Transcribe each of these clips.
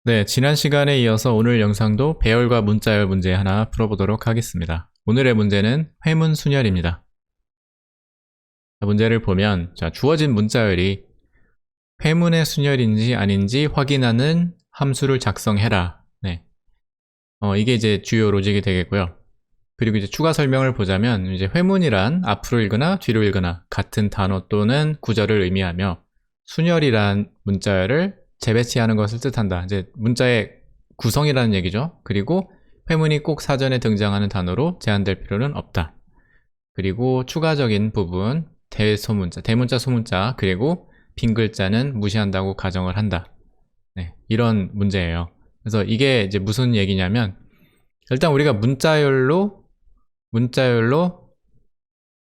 네, 지난 시간에 이어서 오늘 영상도 배열과 문자열 문제 하나 풀어보도록 하겠습니다. 오늘의 문제는 회문순열입니다. 문제를 보면 주어진 문자열이 회문의 순열인지 아닌지 확인하는 함수를 작성해라. 네. 이게 이제 주요 로직이 되겠고요. 그리고 이제 추가 설명을 보자면 이제 회문이란 앞으로 읽거나 뒤로 읽거나 같은 단어 또는 구절을 의미하며 순열이란 문자열을 재배치하는 것을 뜻한다. 이제 문자의 구성이라는 얘기죠. 그리고 회문이 꼭 사전에 등장하는 단어로 제한될 필요는 없다. 그리고 추가적인 부분, 대소문자, 대문자, 소문자, 그리고 빈 글자는 무시한다고 가정을 한다. 네, 이런 문제예요. 그래서 이게 이제 무슨 얘기냐면 일단 우리가 문자열로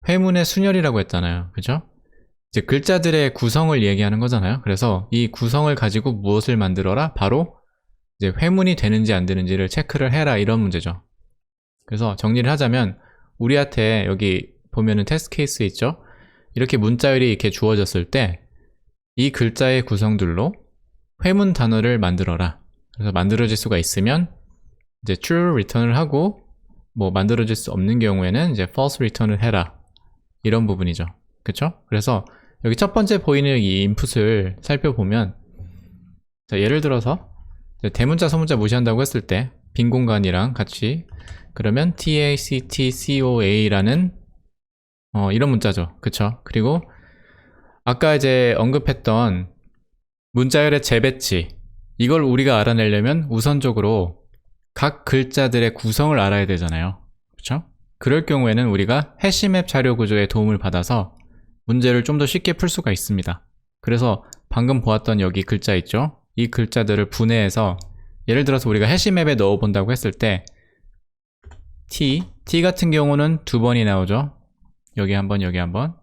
회문의 순열이라고 했잖아요. 그죠? 이제 글자들의 구성을 얘기하는 거잖아요. 그래서 이 구성을 가지고 무엇을 만들어라? 바로 이제 회문이 되는지 안 되는지를 체크를 해라, 이런 문제죠. 그래서 정리를 하자면 우리한테 여기 보면은 테스트 케이스 있죠? 이렇게 문자열이 이렇게 주어졌을 때 이 글자의 구성들로 회문 단어를 만들어라. 그래서 만들어질 수가 있으면 이제 true return을 하고, 뭐 만들어질 수 없는 경우에는 이제 false return을 해라, 이런 부분이죠. 그쵸? 그래서 여기 첫 번째 보이는 이 인풋을 살펴보면, 예를 들어서 대문자 소문자 무시한다고 했을 때 빈 공간이랑 같이, 그러면 tactcoa라는 이런 문자죠. 그쵸? 그리고 아까 이제 언급했던 문자열의 재배치, 이걸 우리가 알아내려면 우선적으로 각 글자들의 구성을 알아야 되잖아요. 그쵸? 그럴 경우에는 우리가 해시맵 자료 구조의 도움을 받아서 문제를 좀 더 쉽게 풀 수가 있습니다. 그래서 방금 보았던 여기 글자 있죠? 이 글자들을 분해해서, 예를 들어서 우리가 해시맵에 넣어 본다고 했을 때 T 같은 경우는 2번이 나오죠. 여기 한번, 여기 한번.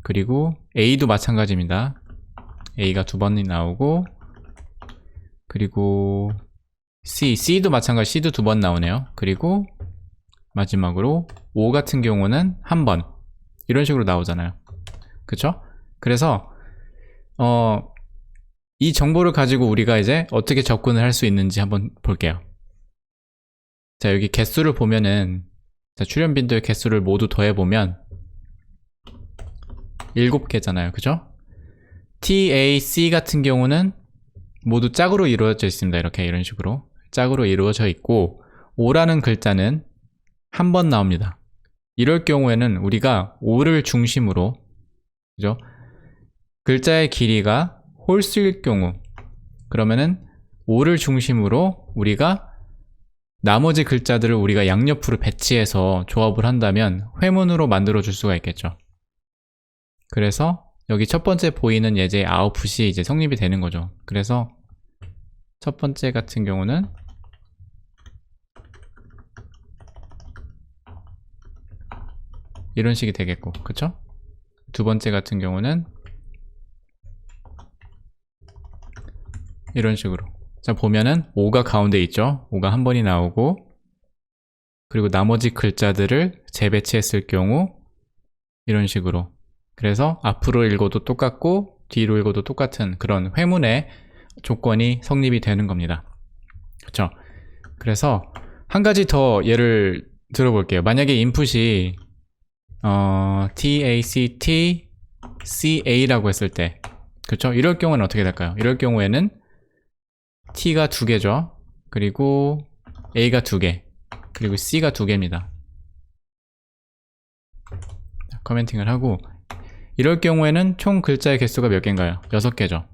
그리고 A도 마찬가지입니다. A가 2번이 나오고, 그리고 C도 마찬가지, C도 2번 나오네요. 그리고 마지막으로 O 같은 경우는 1번, 이런 식으로 나오잖아요. 그쵸? 그래서 이 정보를 가지고 우리가 이제 어떻게 접근을 할 수 있는지 한번 볼게요. 자, 여기 개수를 보면은, 출현 빈도의 개수를 모두 더해보면 7개잖아요. 그죠? TAC 같은 경우는 모두 짝으로 이루어져 있습니다. 이렇게, 이런 식으로 짝으로 이루어져 있고, O라는 글자는 한 번 나옵니다. 이럴 경우에는 우리가 O를 중심으로, 그죠? 글자의 길이가 홀수일 경우, 그러면은 O를 중심으로 우리가 나머지 글자들을 우리가 양옆으로 배치해서 조합을 한다면 회문으로 만들어 줄 수가 있겠죠. 그래서 여기 첫 번째 보이는 예제의 아웃풋이 이제 성립이 되는 거죠. 그래서 첫 번째 같은 경우는 이런 식이 되겠고, 그쵸? 두 번째 같은 경우는 이런 식으로. 자, 보면은 5가 가운데 있죠? 5가 한 번이 나오고, 그리고 나머지 글자들을 재배치했을 경우 이런 식으로. 그래서 앞으로 읽어도 똑같고 뒤로 읽어도 똑같은 그런 회문의 조건이 성립이 되는 겁니다. 그쵸? 그래서 한 가지 더 예를 들어볼게요. 만약에 인풋이 TACTCA라고 했을 때, 그쵸? 이럴 경우는 어떻게 될까요? 이럴 경우에는 T가 2개죠. 그리고 A가 2개, 그리고 C가 2개입니다. 커멘팅을 하고, 이럴 경우에는 총 글자의 개수가 몇 개인가요? 6개죠.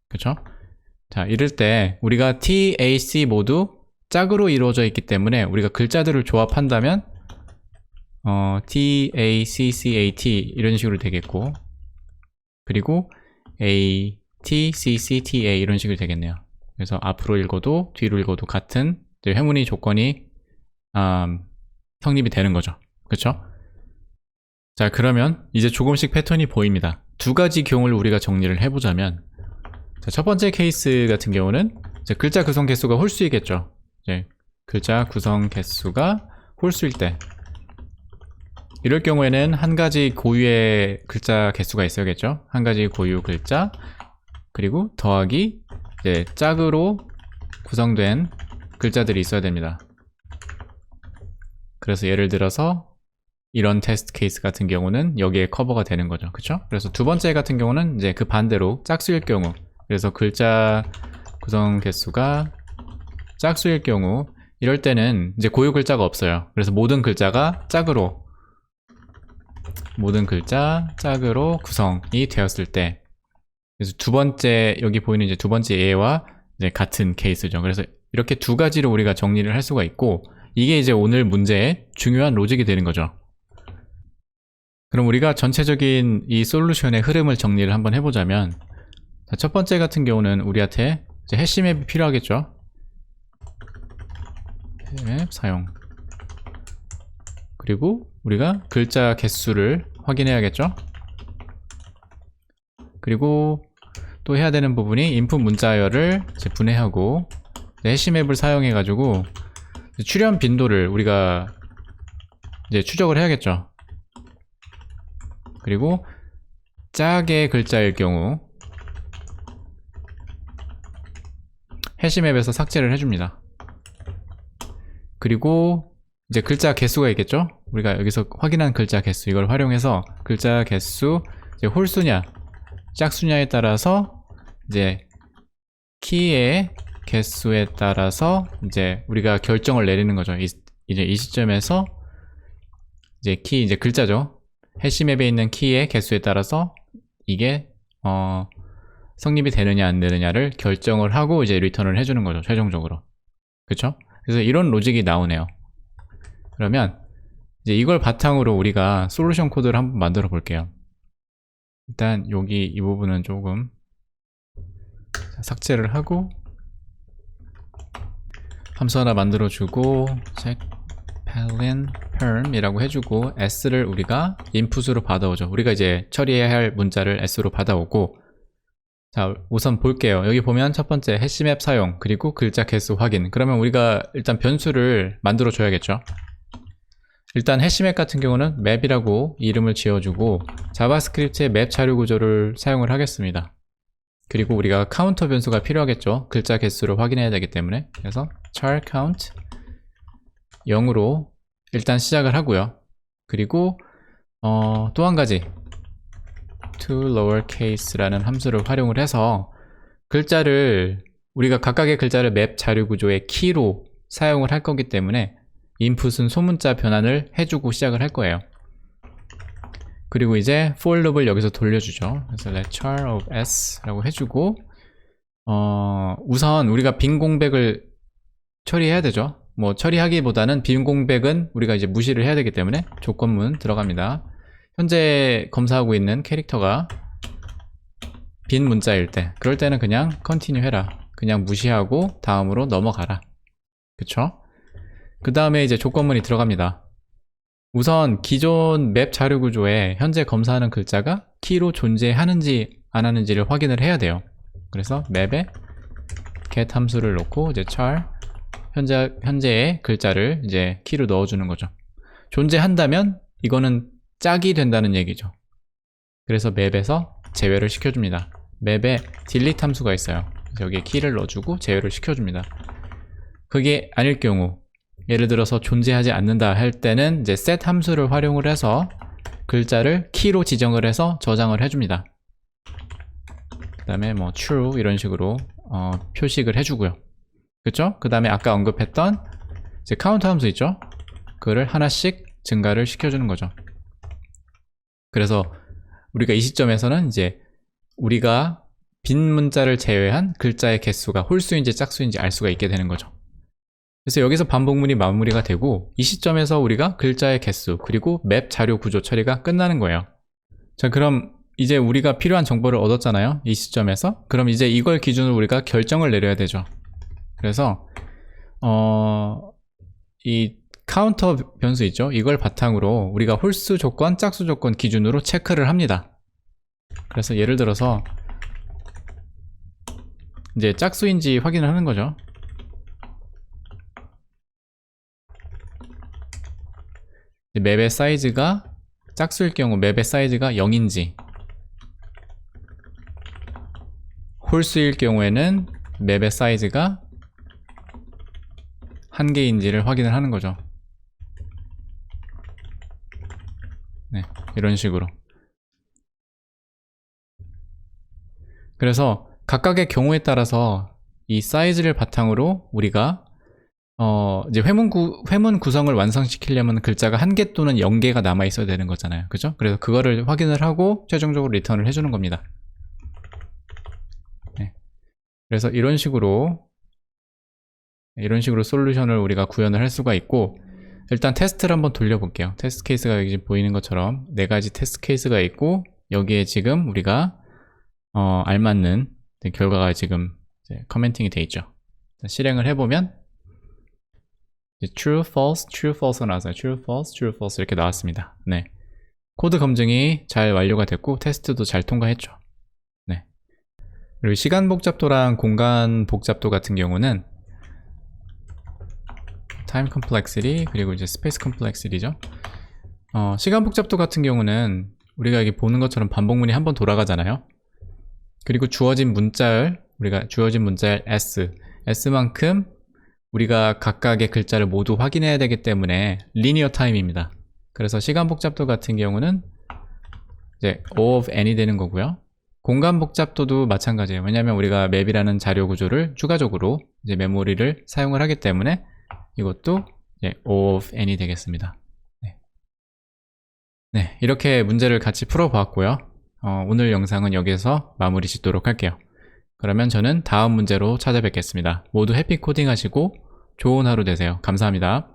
그쵸? 자, 이럴 때 우리가 T, A, C 모두 짝으로 이루어져 있기 때문에 우리가 글자들을 조합한다면 T, A, C, C, A, T 이런 식으로 되겠고, 그리고 A, T, C, C, T, A 이런 식으로 되겠네요. 그래서 앞으로 읽어도 뒤로 읽어도 같은 회문의 조건이 성립이 되는 거죠. 그쵸? 자, 그러면 이제 조금씩 패턴이 보입니다. 두 가지 경우를 우리가 정리를 해보자면, 자, 첫 번째 케이스 같은 경우는 이제 글자 구성 개수가 홀수이겠죠. 이제 글자 구성 개수가 홀수일 때, 이럴 경우에는 한 가지 고유의 글자 개수가 있어야겠죠. 한 가지 고유 글자, 그리고 더하기 이제 짝으로 구성된 글자들이 있어야 됩니다. 그래서 예를 들어서 이런 테스트 케이스 같은 경우는 여기에 커버가 되는 거죠. 그쵸? 그래서 두 번째 같은 경우는 이제 그 반대로 짝수일 경우, 그래서 글자 구성 개수가 짝수일 경우, 이럴 때는 이제 고유 글자가 없어요. 그래서 모든 글자가 짝으로 구성이 되었을 때, 그래서 두 번째 여기 보이는 이제 두 번째 예와 이제 같은 케이스죠. 그래서 이렇게 두 가지로 우리가 정리를 할 수가 있고, 이게 이제 오늘 문제의 중요한 로직이 되는 거죠. 그럼 우리가 전체적인 이 솔루션의 흐름을 정리를 한번 해보자면, 첫 번째 같은 경우는 우리한테 이제 해시맵이 필요하겠죠. 맵 사용. 그리고 우리가 글자 개수를 확인해야겠죠. 그리고 또 해야 되는 부분이 인풋 문자열을 이제 분해하고 해시맵을 사용해 가지고 출현 빈도를 우리가 이제 추적을 해야겠죠. 그리고 짝의 글자일 경우 해시맵에서 삭제를 해줍니다. 그리고 이제 글자 개수가 있겠죠? 우리가 여기서 확인한 글자 개수, 이걸 활용해서 글자 개수, 이제 홀수냐 짝수냐에 따라서 이제 키의 개수에 따라서 이제 우리가 결정을 내리는 거죠. 이제 이 시점에서 이제 키, 이제 글자죠. 해시맵에 있는 키의 개수에 따라서 이게 성립이 되느냐 안 되느냐를 결정을 하고 이제 리턴을 해주는 거죠. 최종적으로. 그쵸? 그래서 이런 로직이 나오네요. 그러면 이제 이걸 바탕으로 우리가 솔루션 코드를 한번 만들어 볼게요. 일단 여기 이 부분은 조금 삭제를 하고 함수 하나 만들어주고 check palin perm 이라고 해주고 s를 우리가 인풋으로 받아오죠. 우리가 이제 처리해야 할 문자를 s로 받아오고, 자 우선 볼게요. 여기 보면 첫 번째 해시맵 사용, 그리고 글자 개수 확인. 그러면 우리가 일단 변수를 만들어 줘야겠죠. 일단 해시맵 같은 경우는 맵이라고 이름을 지어주고 자바스크립트의 맵 자료 구조를 사용을 하겠습니다. 그리고 우리가 카운터 변수가 필요하겠죠. 글자 개수를 확인해야 되기 때문에. 그래서 char count 0으로 일단 시작을 하고요. 그리고 또 한 가지 to lowercase라는 함수를 활용을 해서 글자를 우리가 각각의 글자를 맵 자료 구조의 키로 사용을 할 거기 때문에 인풋은 소문자 변환을 해주고 시작을 할 거예요. 그리고 이제 for loop을 여기서 돌려주죠. 그래서 let char of s 라고 해주고 우선 우리가 빈 공백을 처리해야 되죠. 뭐 처리하기보다는 빈 공백은 우리가 이제 무시를 해야 되기 때문에 조건문 들어갑니다. 현재 검사하고 있는 캐릭터가 빈 문자일 때, 그럴 때는 그냥 continue 해라. 그냥 무시하고 다음으로 넘어가라. 그쵸? 그 다음에 이제 조건문이 들어갑니다. 우선 기존 맵 자료 구조에 현재 검사하는 글자가 키로 존재하는지 안 하는지를 확인을 해야 돼요. 그래서 맵에 get 함수를 넣고 이제 char 현재의 글자를 이제 키로 넣어주는 거죠. 존재한다면 이거는 짝이 된다는 얘기죠. 그래서 맵에서 제외를 시켜줍니다. 맵에 delete 함수가 있어요. 그래서 여기에 키를 넣어주고 제외를 시켜줍니다. 그게 아닐 경우, 예를 들어서 존재하지 않는다 할 때는 이제 set 함수를 활용을 해서 글자를 키로 지정을 해서 저장을 해줍니다. 그 다음에 뭐 true 이런 식으로 표식을 해주고요. 그쵸? 그 다음에 아까 언급했던 이제 카운트 함수 있죠? 그거를 하나씩 증가를 시켜주는 거죠. 그래서 우리가 이 시점에서는 이제 우리가 빈 문자를 제외한 글자의 개수가 홀수인지 짝수인지 알 수가 있게 되는 거죠. 그래서 여기서 반복문이 마무리가 되고 이 시점에서 우리가 글자의 개수 그리고 맵 자료 구조 처리가 끝나는 거예요. 자, 그럼 이제 우리가 필요한 정보를 얻었잖아요. 이 시점에서. 그럼 이제 이걸 기준으로 우리가 결정을 내려야 되죠. 그래서 이 카운터 변수 있죠? 이걸 바탕으로 우리가 홀수 조건, 짝수 조건 기준으로 체크를 합니다. 그래서 예를 들어서 이제 짝수인지 확인을 하는 거죠. 맵의 사이즈가 짝수일 경우 맵의 사이즈가 0인지, 홀수일 경우에는 맵의 사이즈가 한 개인지를 확인을 하는 거죠. 네, 이런 식으로. 그래서 각각의 경우에 따라서 이 사이즈를 바탕으로 우리가 이제 회문 구성을 완성시키려면 글자가 1개 또는 0개가 남아 있어야 되는 거잖아요. 그죠? 그래서 그거를 확인을 하고 최종적으로 리턴을 해주는 겁니다. 네. 그래서 이런 식으로 솔루션을 우리가 구현을 할 수가 있고, 일단 테스트를 한번 돌려볼게요. 테스트 케이스가 여기 보이는 것처럼 4가지 테스트 케이스가 있고, 여기에 지금 우리가 알맞는 결과가 지금 커멘팅이 돼 있죠. 실행을 해보면 true, false, true, false가 나왔어요. true, false, true, false 이렇게 나왔습니다. 네. 코드 검증이 잘 완료가 됐고 테스트도 잘 통과했죠. 네. 그리고 시간 복잡도랑 공간 복잡도 같은 경우는 time complexity 그리고 이제 space complexity죠. 시간 복잡도 같은 경우는 우리가 여기 보는 것처럼 반복문이 한번 돌아가잖아요. 그리고 주어진 문자열, 우리가 주어진 문자열 s만큼 우리가 각각의 글자를 모두 확인해야 되기 때문에 linear time입니다. 그래서 시간 복잡도 같은 경우는 이제 O of n이 되는 거고요. 공간 복잡도도 마찬가지예요. 왜냐하면 우리가 맵이라는 자료 구조를 추가적으로 이제 메모리를 사용을 하기 때문에 이것도 이제 O of n이 되겠습니다. 네, 이렇게 문제를 같이 풀어보았고요. 오늘 영상은 여기서 마무리 짓도록 할게요. 그러면 저는 다음 문제로 찾아뵙겠습니다. 모두 해피 코딩 하시고 좋은 하루 되세요. 감사합니다.